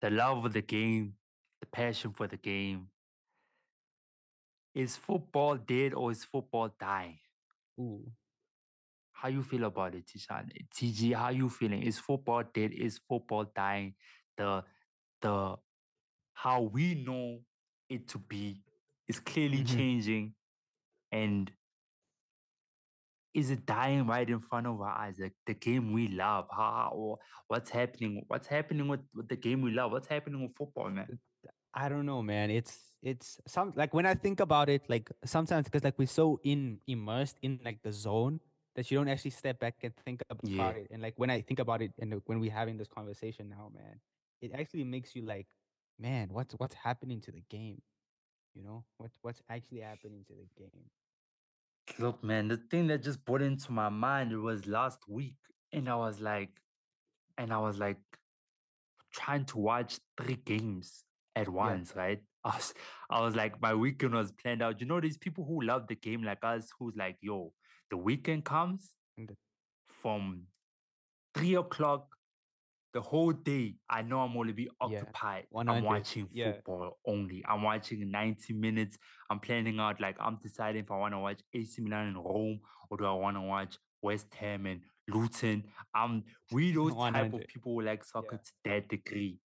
the love of the game, the passion for the game. Is football dead or is football dying? Ooh. How you feel about it, Tishan? TG, how you feeling? Is football dead? Is football dying? The the how we know it to be is clearly Hmm. changing, and is it dying right in front of our eyes? Like the game we love. What's happening? What's happening with the game we love? What's happening with football, man? I don't know, man. It's some like when I think about it, like sometimes because like we're so immersed in like the zone that you don't actually step back and think about Yeah. it. And like when I think about it and when we're having this conversation now, man, it actually makes you like, man, what's happening to the game? You know, what's actually happening to the game? Look, man, the thing that just put into my mind was last week, and I was like trying to watch three games at Yeah. once, right? I was like, my weekend was planned out. You know, these people who love the game like us, who's like, yo, the weekend comes And from 3 o'clock the whole day. I know I'm only be yeah. occupied. I'm 100. watching Yeah. football only. I'm watching 90 minutes. I'm planning out, like, I'm deciding if I want to watch AC Milan and Rome or do I want to watch West Ham and Luton. We those type of 100. people who like soccer Yeah. to that degree.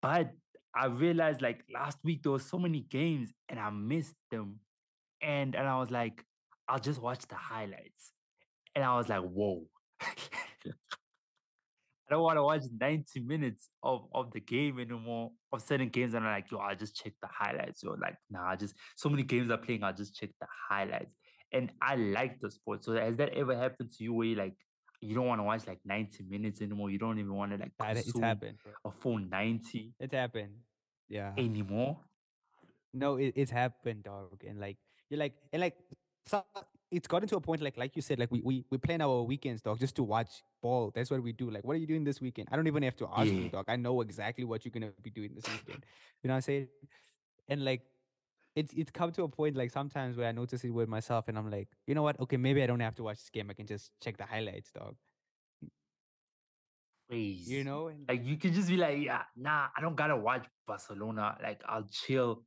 But I realized like last week there was so many games and I missed them. And I was like, I'll just watch the highlights. And I was like, whoa. I don't want to watch 90 minutes of the game anymore. Of certain games, and I'm like, yo, I'll just check the highlights. Yo, like, nah, I just so many games are playing, I'll just check the highlights. And I like the sport. So has that ever happened to you where you don't want to watch like 90 minutes anymore? You don't even want to like That it's consume happened, bro. a full 90 It's happened. Yeah. anymore? No, it's happened, dog. And like you're like and like so it's gotten to a point like you said, like we plan our weekends, dog, just to watch ball. That's what we do. Like, what are you doing this weekend? I don't even have to ask you, Yeah. dog. I know exactly what you're gonna be doing this weekend. You know what I'm saying? And like it's come to a point like sometimes where I notice it with myself and I'm like, you know what? Okay, maybe I don't have to watch this game. I can just check the highlights, dog. You Crazy. know? And Like you could just be like, yeah, nah, I don't gotta watch Barcelona. Like I'll chill.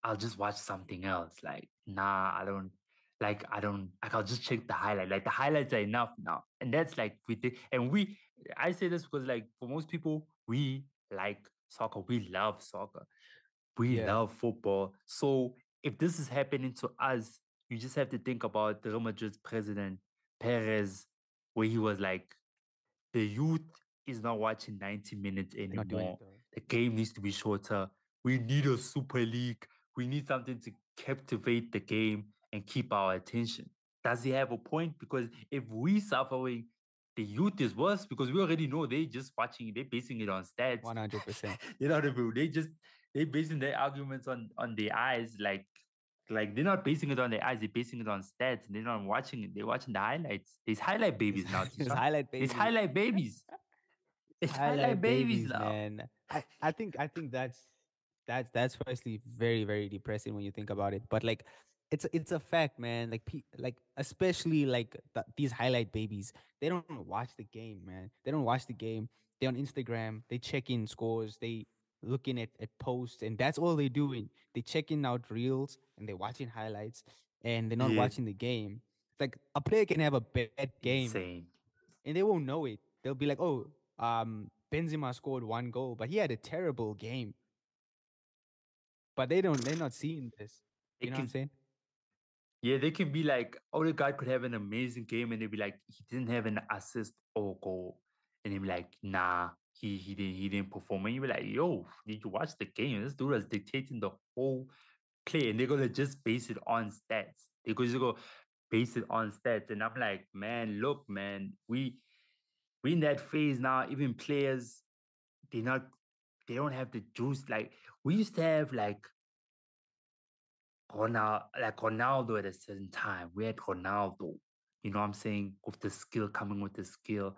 I'll just watch something else. Like, nah, I don't, like, I'll just check the highlight. Like, the highlights are enough now. And that's like, I say this because, like, for most people, we like soccer. We love soccer. We yeah, love football. So, if this is happening to us, you just have to think about Real Madrid's president, Perez, where he was like, the youth is not watching 90 minutes they're not doing anymore. it though. The game needs to be shorter. We need a super league. We need something to captivate the game and keep our attention. Does he have a point? Because if we suffering, the youth is worse because we already know they just watching, they basing it on stats. 100%. You know what I mean? They basing their arguments on their eyes, like they're not basing it on their eyes, they're basing it on stats, and they're not watching it, they're watching the highlights. There's highlight It's, babies now, it's Tisha. highlight It's babies. highlight babies. It's highlight Highlight babies babies, now. man. I think that's firstly very very depressing when you think about it. But like, it's a fact, man. Like like especially like these highlight babies, they don't watch the game, man. They don't watch the game. They on Instagram. They check in scores. They looking at posts, and that's all they're doing. They checking out reels and they're watching highlights, and they're not Yeah. watching the game. Like a player can have a bad game Insane. and they won't know it. They'll be like, "Oh, Benzema scored one goal, but he had a terrible game." But they're not seeing this. You It know what I'm can saying? Yeah, they can be like, oh, the guy could have an amazing game, and they'd be like, he didn't have an assist or goal. And they'd be like, nah, he didn't perform. And you'd be like, yo, did you watch the game? This dude is dictating the whole play, and they're gonna just base it on stats. They're just go base it on stats. And I'm like, man, look, man, we in that phase now. Even players, they not they don't have the juice. Like we used to have Ronaldo at a certain time. We had Ronaldo, you know what I'm saying, with the skill, coming with the skill.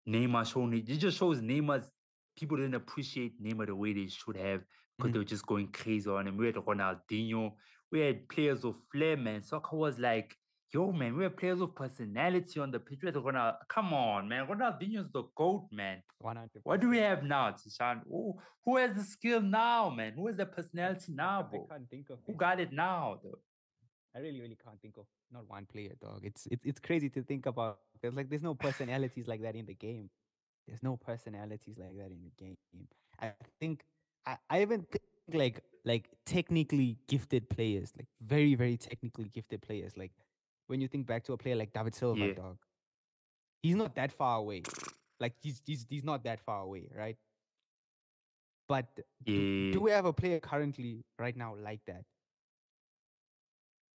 Neymar showing it. It just shows Neymar's people didn't appreciate Neymar the way they should have because they Mhm. were just going crazy on him. We had Ronaldinho. We had players of flair, man. Soccer was like yo, man, we have players with personality on the pitch. We're gonna come on, man. Ronaldinho's the GOAT, man. One hundred What do we percent. have now, Tishan? Who has the skill now, man? Who has the personality now, I bro? can't think of Who any. got it now, though? I really, really can't think of not one player, dog. It's crazy to think about. There's no personalities like that in the game. There's no personalities like that in the game. I think I even think like technically gifted players, like very, very technically gifted players. Like when you think back to a player like David Silva, Yeah, dog, he's not that far away. Like he's not that far away, right? But do yeah. we have a player currently right now like that?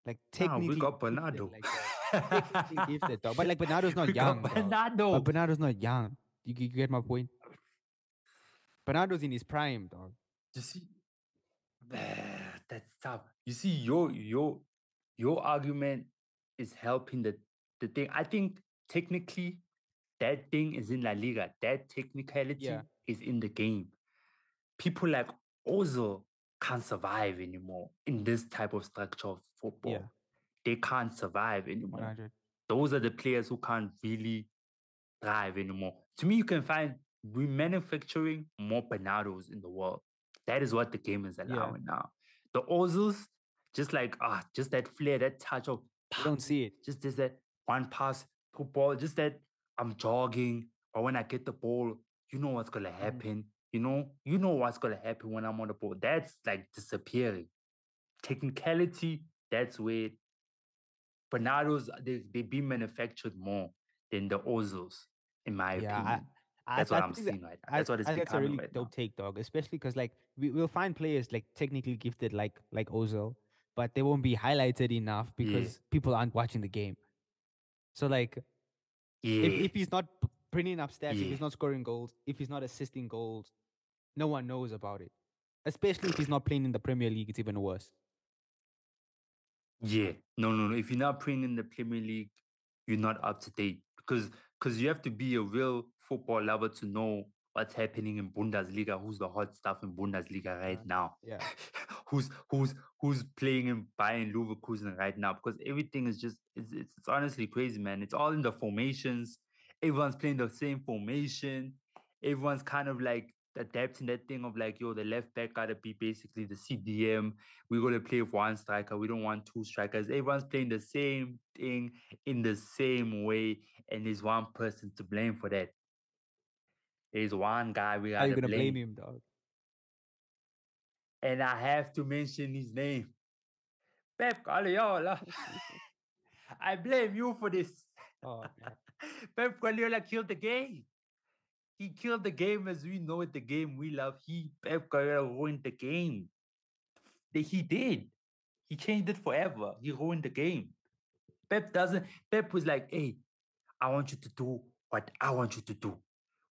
Like Nah, we technically got gifted Bernardo. like that. Technically gifted, dog. But like Bernardo's not We got young, dog. But Bernardo. Bernardo's not young. You get my point? Bernardo's in his prime, dog. You see, that's tough. You see, your argument is helping the thing. I think technically that thing is in La Liga. That Yeah, technicality is in the game. People like Ozil can't survive anymore in this type of structure of yeah, football. They can't survive one anymore. hundred. Those are the players who can't really thrive anymore. To me, you can find remanufacturing more Bernardos in the world. That is what the game is Yeah, allowing now. The Ozils, just like just that flair, that touch of you pa, don't see it. just that one pass, football, just that I'm jogging, or when I get the ball, you know what's gonna Mhm. happen. You know what's gonna happen when I'm on the ball. That's like disappearing. Technicality, that's where Bernardo's they be manufactured more than the Ozils, in my Yeah, opinion. I That's what I'm think that seeing right now. That's what it's I think that's a becoming really right dope now. take, dog. Especially because like we'll find players like technically gifted like Ozil, but they won't be highlighted enough Yeah, because people aren't watching the game. So like yeah, if he's not bringing up stats, if yeah. he's not scoring goals, if he's not assisting goals, no one knows about it. Especially if he's not playing in the Premier League, it's even worse. Yeah, no, no, no. If you're not playing in the Premier League, you're not up to date because you have to be a real football lover to know what's happening in Bundesliga. Who's the hot stuff in Bundesliga right Uh, now? yeah, who's playing in Bayern Leverkusen right now? Because everything is just it's honestly crazy, man. It's all in the formations. Everyone's playing the same formation. Everyone's kind of like adapting that thing of like, yo, the left back gotta be basically the CDM. We're gonna play with one striker. We don't want two strikers. Everyone's playing the same thing in the same way, and there's one person to blame for that. There's one guy we how you gotta gonna blame blame, him, dog? and I have to mention his name, Pep Guardiola. I blame you for this. Oh man, Pep Guardiola killed the game. He killed the game as we know it, the game we love. Pep Guardiola ruined the game. He did. He changed it forever. He ruined the game. Pep was like, hey, I want you to do what I want you to do.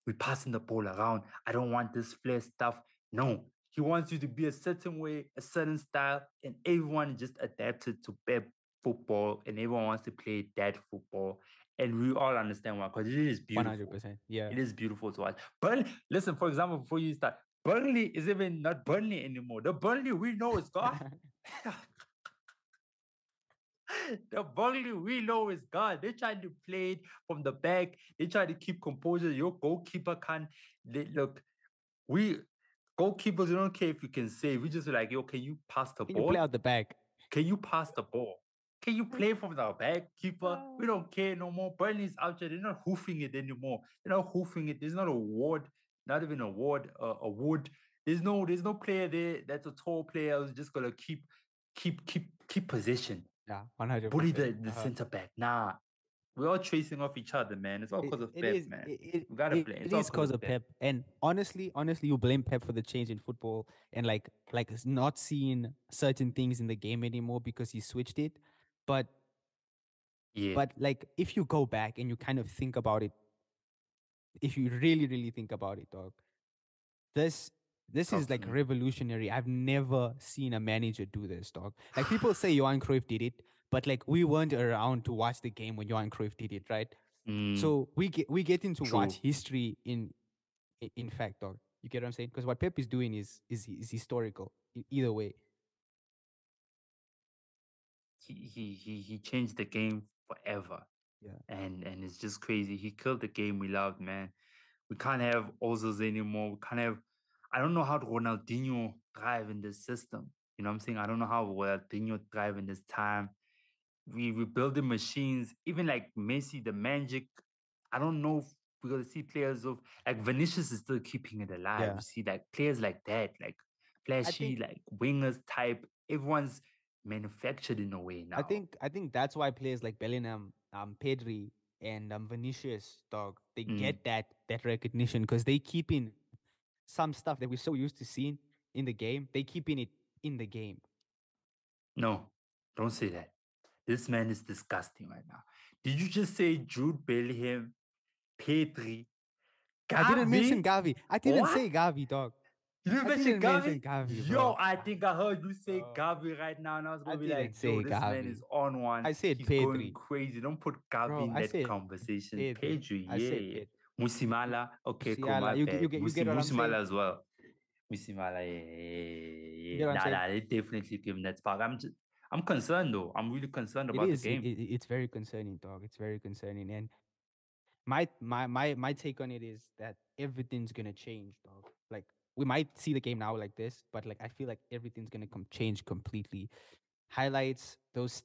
We're passing the ball around. I don't want this flair stuff. No, he wants you to be a certain way, a certain style, and everyone just adapted to Pep football, and everyone wants to play that football. And we all understand why, because it is one hundred beautiful. percent. Yeah, It is beautiful to watch. Burnley, listen, for example, before you start, Burnley is even not Burnley anymore. The Burnley we know is gone. The Burnley we know is gone. They trying to play it from the back. They try to keep composure. Your goalkeeper can't. Look, we goalkeepers, we don't care if you can save. We just like, yo, can you pass the can you play ball? out the back? Can you pass the ball? Can you play from the back, keeper? We Ah. don't care no more. Burnley's out there. They're not hoofing it anymore. They're not hoofing it. There's not a ward, not even a ward, a wood. There's no player there that's a tall player who's just gonna keep possession, Yeah, 100 bully percent. the center back. Nah, we're all chasing off each other, man. It's all because of It Pep, is man. We gotta play. it It's all is because cause of of Pep. Pep. And honestly, you blame Pep for the change in football and like not seeing certain things in the game anymore because he switched it. But Yeah, but like if you go back and you kind of think about it, if you really really think about it, dog, this this talk is to like me. revolutionary. I've never seen a manager do this, dog. Like people say Johan Cruyff did it, but like we weren't around to watch the game when Johan Cruyff did it, right? Mm, So we getting to watch true. history in fact, dog. You get what I'm saying? Because what Pep is doing is historical either way. he changed the game forever. Yeah. And it's just crazy. He killed the game we loved, man. We can't have Ozils anymore. We can't have. I don't know how Ronaldinho thrive in this system. You know what I'm saying? I don't know how Ronaldinho thrive in this time. We building machines, even like Messi, the magic. I don't know if we're gonna see players of like Vinicius is still keeping it alive. You Yeah. see, like players like that, like I flashy, think like wingers type. Everyone's manufactured in a way now. I think that's why players like Bellingham, Pedri, and Vinicius, dog, they Mm, get that recognition because they keep in some stuff that we're so used to seeing in the game. They keeping it in the game. no, don't say that. This man is disgusting right now. Did you just say Jude Bellingham, Pedri, I didn't mention Gavi? Gavi. I didn't What? say Gavi, dog. You didn't I mention didn't mention Gavi? Gavi, Yo, bro. I think I heard you say Bro, Gavi right now, and I was I gonna be didn't like, yo, say this man is Gavi. on one. I said He's going Pedri. crazy. Don't put Gavi Bro, in I that said conversation. Pedri. Pedri, I yeah, said yeah. Pedri. Musimala, okay, cool, my Musiala. bad. You get what I'm saying? Musimala as well. Musimala, yeah, yeah, You yeah, get yeah. what I'm Nah, saying? nah, they definitely give him that spark. I'm concerned though. I'm really concerned It about the is. game. It's very concerning, dog. It's very concerning. And my take on it is that everything's gonna change, dog. Like we might see the game now like this, but like I feel like everything's gonna change completely. Highlights, those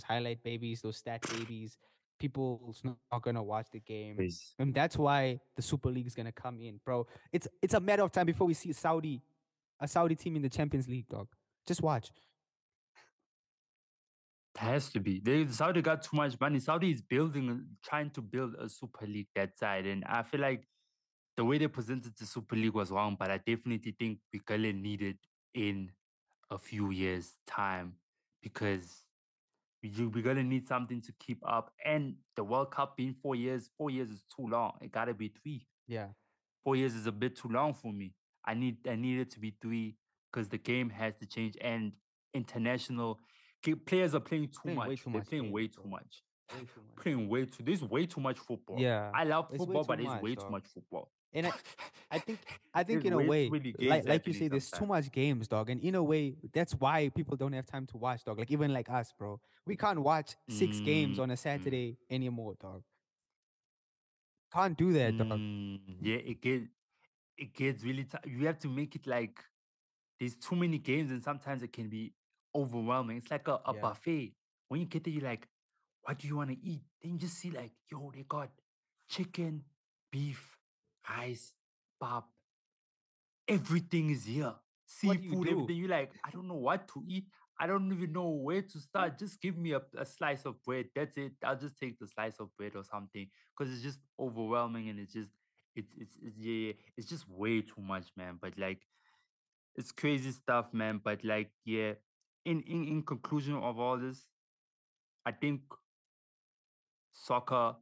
highlight babies, those stat babies. People's not gonna watch the game, Please. and that's why the Super League is gonna come in, bro. It's a matter of time before we see a Saudi team in the Champions League, dog. Just watch. It has to be. Saudi got too much money. Saudi is trying to build a Super League that side. And I feel like the way they presented the Super League was wrong, but I definitely think we're gonna need it in a few years' time because we're gonna need something to keep up. And the World Cup being 4 years is too long. It gotta be three. Yeah, 4 years is a bit too long for me. I need it to be three because the game has to change and international players are playing too playing way much. too They're much playing way games, too bro. much. Way too much. There's way too much football. Yeah, I love it's way football, too but there's much, way too dog. much football. And I think There's in a way too way, many games like you happening say, there's too sometimes. much games, dog. And in a way, that's why people don't have time to watch, dog. Like even like us, bro. We can't watch 6 games Mm, on a mm, Saturday anymore, dog. Can't do that, dog. yeah, it gets really you have to make it like there's too many games and sometimes it can be overwhelming. It's like a Yeah. buffet. When you get there, you're like, what do you want to eat? Then you just see like, yo, they got chicken, beef, rice, pap. Everything is here. What do you Seafood, do? everything. You're like, I don't know what to eat. I don't even know where to start. Just give me a slice of bread. That's it. I'll just take the slice of bread or something. Because it's just overwhelming and it's yeah, it's just way too much, man. But like it's crazy stuff, man. But like, yeah, in conclusion of all this, I think soccer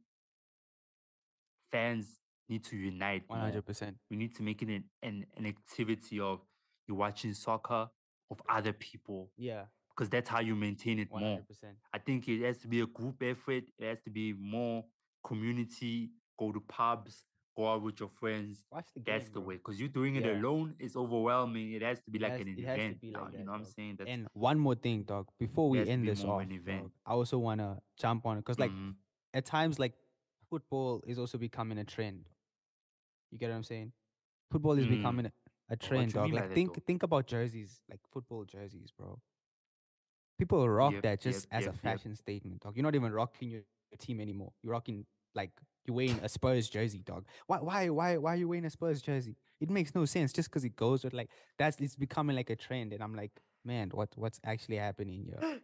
fans need to unite more. 100%. We need to make it an activity of you watching soccer of other people Yeah. because that's how you maintain it more. 100%. I think it has to be a group effort. It has to be more community. Go to pubs, go out with your friends. Watch the That's game, the bro. way. Because you doing it Yeah. alone is overwhelming. It has to be like an It has to event be now. like You know that, what I'm dog. saying? And one more thing, dog, before It we has to end be this more of an off, event. dog, I also wanna jump on it. Cause like Mhm. at times like football is also becoming a trend. You get what I'm saying? Football is Mm. becoming a What trend, you dog. mean by Like that though? think about jerseys, like football jerseys, bro. People rock Yep, that yep, just as a yep, yep. fashion statement, dog. You're not even rocking your team anymore. You're rocking like you're wearing a Spurs jersey, dog. Why are you wearing a Spurs jersey? It makes no sense just because it goes with like that's it's becoming like a trend. And I'm like, man, what's actually happening here?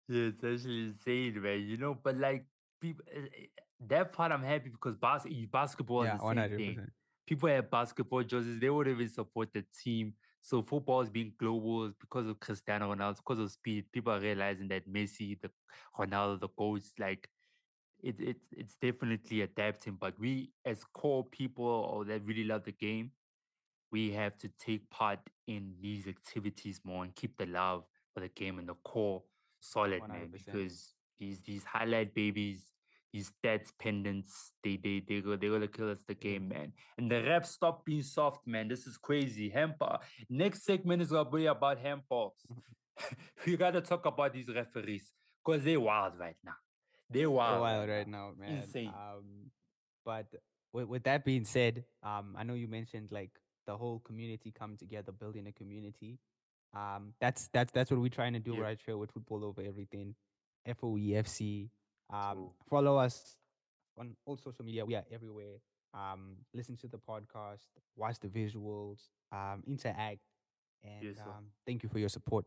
Yeah, it's actually insane, man. But like people, that part I'm happy because basketball is Yeah, the same thing. 100%. People have basketball jerseys; they would even support the team. So football is being global is because of Cristiano Ronaldo, because of speed. People are realizing that Messi, the Ronaldo, the coach, like it's definitely adapting. But we, as core people or that really love the game, we have to take part in these activities more and keep the love for the game and the core solid, man. 100%. Because these highlight babies, these stats pendants, they're gonna kill us the Yeah. game, man. And the refs stop being soft, man. This is crazy. Hamper. Next segment is gonna be about handballs. You gotta talk about these referees because they wild right now. They They're wild wild right right now. now, man. Insane. But with that being said, I know you mentioned like the whole community coming together, building a community. That's what we're trying to do Yep. right here with Football Over Everything, FOEFC. True. Follow us on all social media. We are everywhere. Listen to the podcast, watch the visuals, interact, and Yes, sir. thank you for your support.